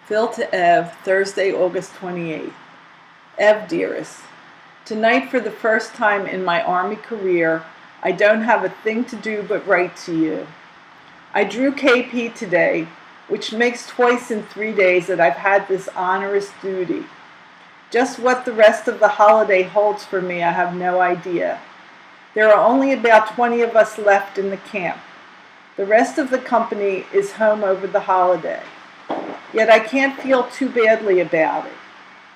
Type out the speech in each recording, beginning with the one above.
Phil to Ev, Thursday, August 28th. Ev, dearest, tonight for the first time in my Army career, I don't have a thing to do but write to you. I drew KP today, which makes twice in 3 days that I've had this onerous duty. Just what the rest of the holiday holds for me, I have no idea. There are only about 20 of us left in the camp. The rest of the company is home over the holiday. Yet I can't feel too badly about it.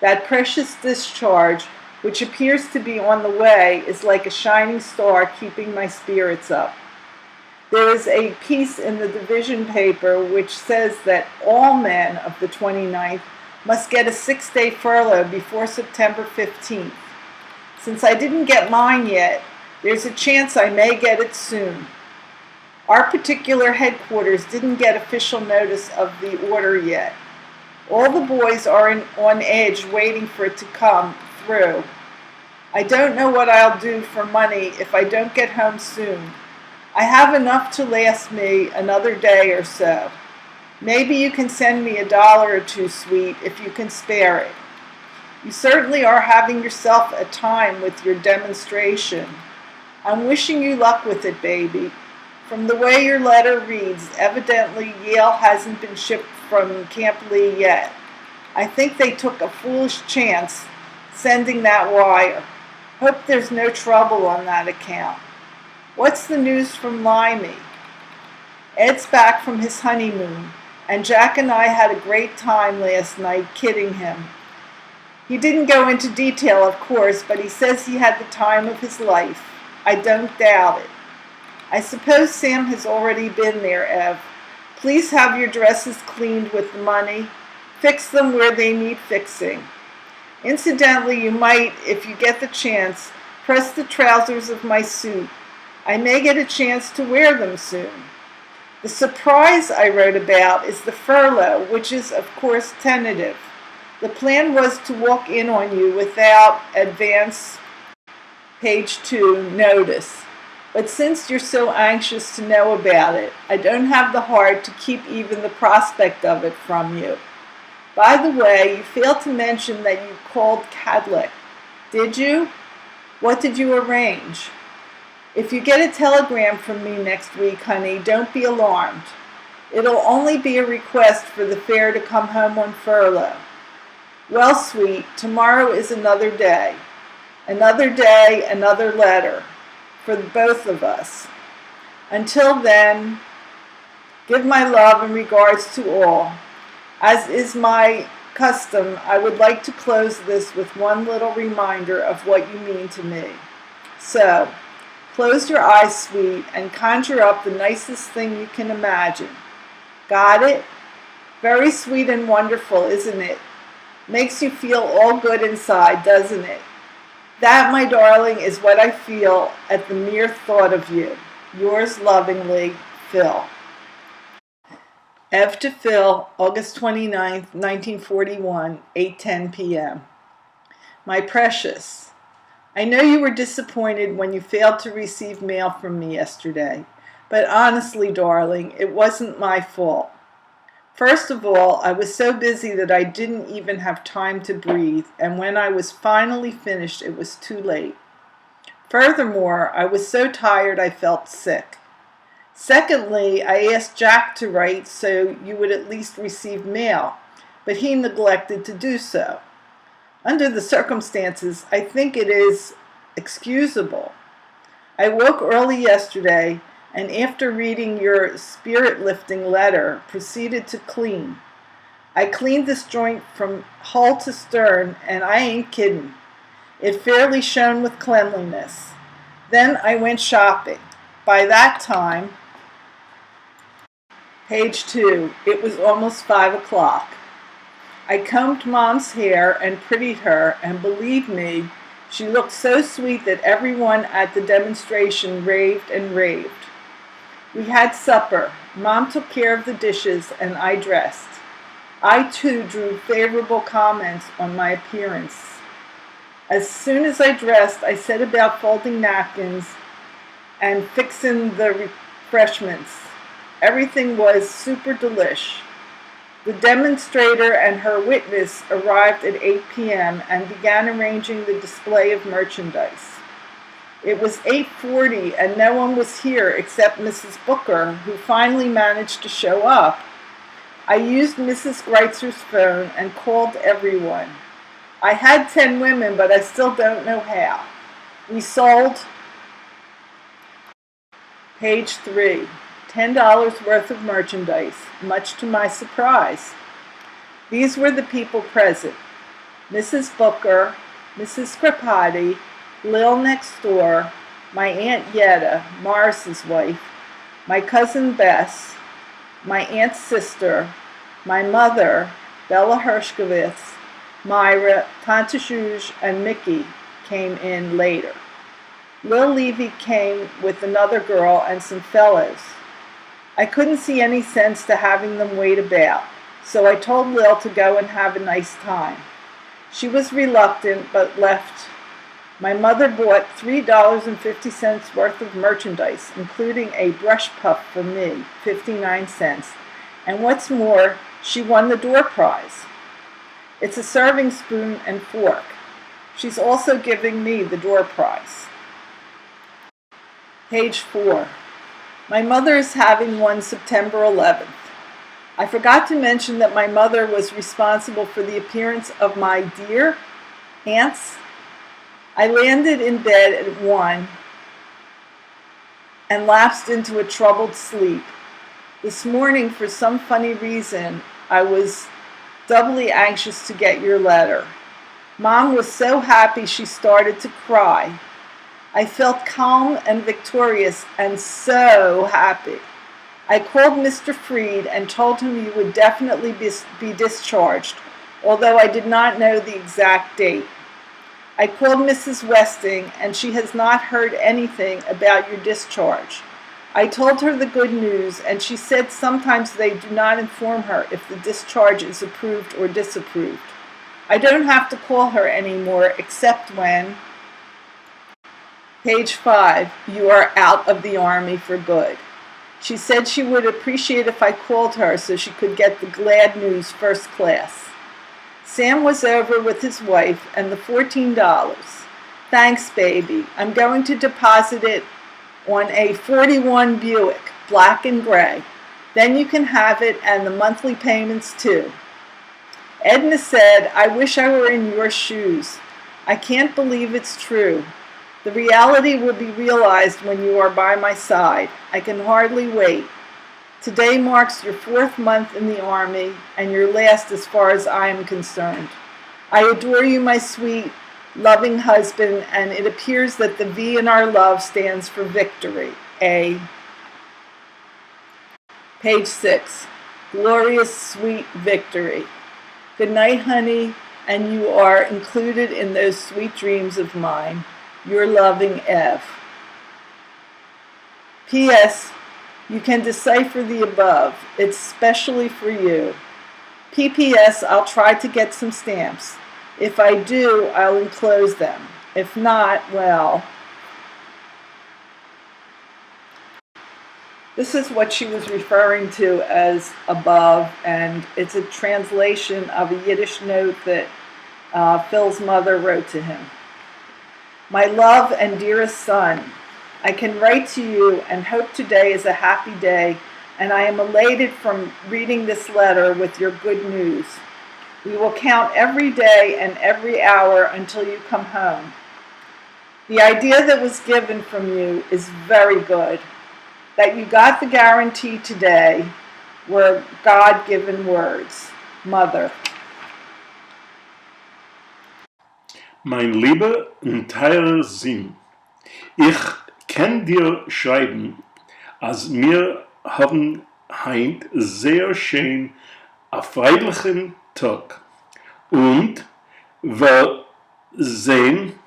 That precious discharge, which appears to be on the way, is like a shining star keeping my spirits up. There is a piece in the division paper which says that all men of the 29th must get a 6-day furlough before September 15th. Since I didn't get mine yet, there's a chance I may get it soon. Our particular headquarters didn't get official notice of the order yet. All the boys are on edge waiting for it to come through. I don't know what I'll do for money if I don't get home soon. I have enough to last me another day or so. Maybe you can send me $1 or two, sweet, if you can spare it. You certainly are having yourself a time with your demonstration. I'm wishing you luck with it, baby. From the way your letter reads, evidently Yale hasn't been shipped from Camp Lee yet. I think they took a foolish chance sending that wire. Hope there's no trouble on that account. What's the news from Limey? Ed's back from his honeymoon, and Jack and I had a great time last night kidding him. He didn't go into detail, of course, but he says he had the time of his life. I don't doubt it. I suppose Sam has already been there, Ev. Please have your dresses cleaned with the money. Fix them where they need fixing. Incidentally, you might, if you get the chance, press the trousers of my suit. I may get a chance to wear them soon. The surprise I wrote about is the furlough, which is, of course, tentative. The plan was to walk in on you without advance, page 2, notice. But since you're so anxious to know about it, I don't have the heart to keep even the prospect of it from you. By the way, you failed to mention that you called Cadlick. Did you? What did you arrange? If you get a telegram from me next week, honey, don't be alarmed. It'll only be a request for the fare to come home on furlough. Well, sweet, tomorrow is another day. Another day, another letter. For both of us. Until then, give my love and regards to all. As is my custom, I would like to close this with one little reminder of what you mean to me. So, close your eyes, sweet, and conjure up the nicest thing you can imagine. Got it? Very sweet and wonderful, isn't it? Makes you feel all good inside, doesn't it? That, my darling, is what I feel at the mere thought of you. Yours lovingly, Phil. Ev to Phil, August 29th, 1941, 8:10 p.m. My precious, I know you were disappointed when you failed to receive mail from me yesterday, but honestly, darling, it wasn't my fault. First of all, I was so busy that I didn't even have time to breathe, and when I was finally finished, it was too late. Furthermore, I was so tired I felt sick. Secondly, I asked Jack to write so you would at least receive mail, but he neglected to do so. Under the circumstances, I think it is excusable. I woke early yesterday, and after reading your spirit-lifting letter, proceeded to clean. I cleaned this joint from hull to stern, and I ain't kidding. It fairly shone with cleanliness. Then I went shopping. By that time, page 2, it was almost 5 o'clock. I combed Mom's hair and prettied her, and believe me, she looked so sweet that everyone at the demonstration raved and raved. We had supper. Mom took care of the dishes, and I dressed. I, too, drew favorable comments on my appearance. As soon as I dressed, I set about folding napkins and fixing the refreshments. Everything was super delish. The demonstrator and her witness arrived at 8 p.m. and began arranging the display of merchandise. It was 8:40 and no one was here except Mrs. Booker, who finally managed to show up. I used Mrs. Greitzer's phone and called everyone. I had 10 women, but I still don't know how. We sold, page 3, $10 worth of merchandise, much to my surprise. These were the people present: Mrs. Booker, Mrs. Scripati, Lil next door, my Aunt Yetta, Morris's wife, my cousin Bess, my aunt's sister, my mother, Bella Hershkovitz, Myra, Tante Zhuzh, and Mickey came in later. Lil Levy came with another girl and some fellows. I couldn't see any sense to having them wait about, so I told Lil to go and have a nice time. She was reluctant, but left. My mother bought $3.50 worth of merchandise, including a brush puff for me, 59 cents, and what's more, she won the door prize. It's a serving spoon and fork. She's also giving me the door prize. Page 4. My mother is having one September 11th. I forgot to mention that my mother was responsible for the appearance of my dear aunts. I landed in bed at 1 and lapsed into a troubled sleep. This morning, for some funny reason, I was doubly anxious to get your letter. Mom was so happy she started to cry. I felt calm and victorious and so happy. I called Mr. Freed and told him you would definitely be discharged, although I did not know the exact date. I called Mrs. Westing, and she has not heard anything about your discharge. I told her the good news, and she said sometimes they do not inform her if the discharge is approved or disapproved. I don't have to call her anymore except when... Page 5, you are out of the Army for good. She said she would appreciate if I called her so she could get the glad news first class. Sam was over with his wife and the $14. Thanks, baby. I'm going to deposit it on a 41 Buick, black and gray. Then you can have it and the monthly payments too. Edna said, I wish I were in your shoes. I can't believe it's true. The reality will be realized when you are by my side. I can hardly wait. Today marks your 4th month in the Army and your last as far as I am concerned. I adore you, my sweet, loving husband, and it appears that the V in our love stands for victory. A. Page 6. Glorious, sweet victory. Good night, honey, and you are included in those sweet dreams of mine. Your loving Ev. P.S. You can decipher the above. It's specially for you. P.P.S. I'll try to get some stamps. If I do, I'll enclose them. If not, well... This is what she was referring to as above, and it's a translation of a Yiddish note that Phil's mother wrote to him. My love and dearest son, I can write to you and hope today is a happy day, and I am elated from reading this letter with your good news. We will count every day and every hour until you come home. The idea that was given from you is very good. That you got the guarantee today were God-given words. Mother. Mein lieber und teurer Sinn, ich kann dir schreiben, als wir haben heint sehr schön erfreulichen Tag und wir sehen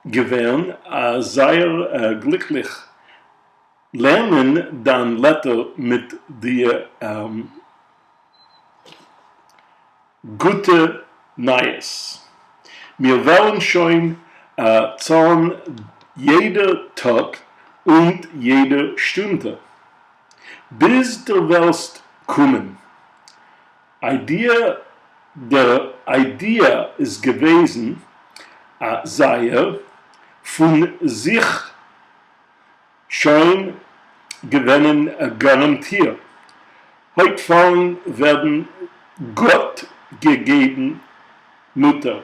gewähren sehr glücklich lernen dann Letter mit dir gute Neues. Wir wollen schon zahlen jeder Tag und jede Stunde. Bis du willst kommen. der Idee ist gewesen, sei von sich schon gewinnen garantiert. Heute fallen werden Gott gegeben Mutter.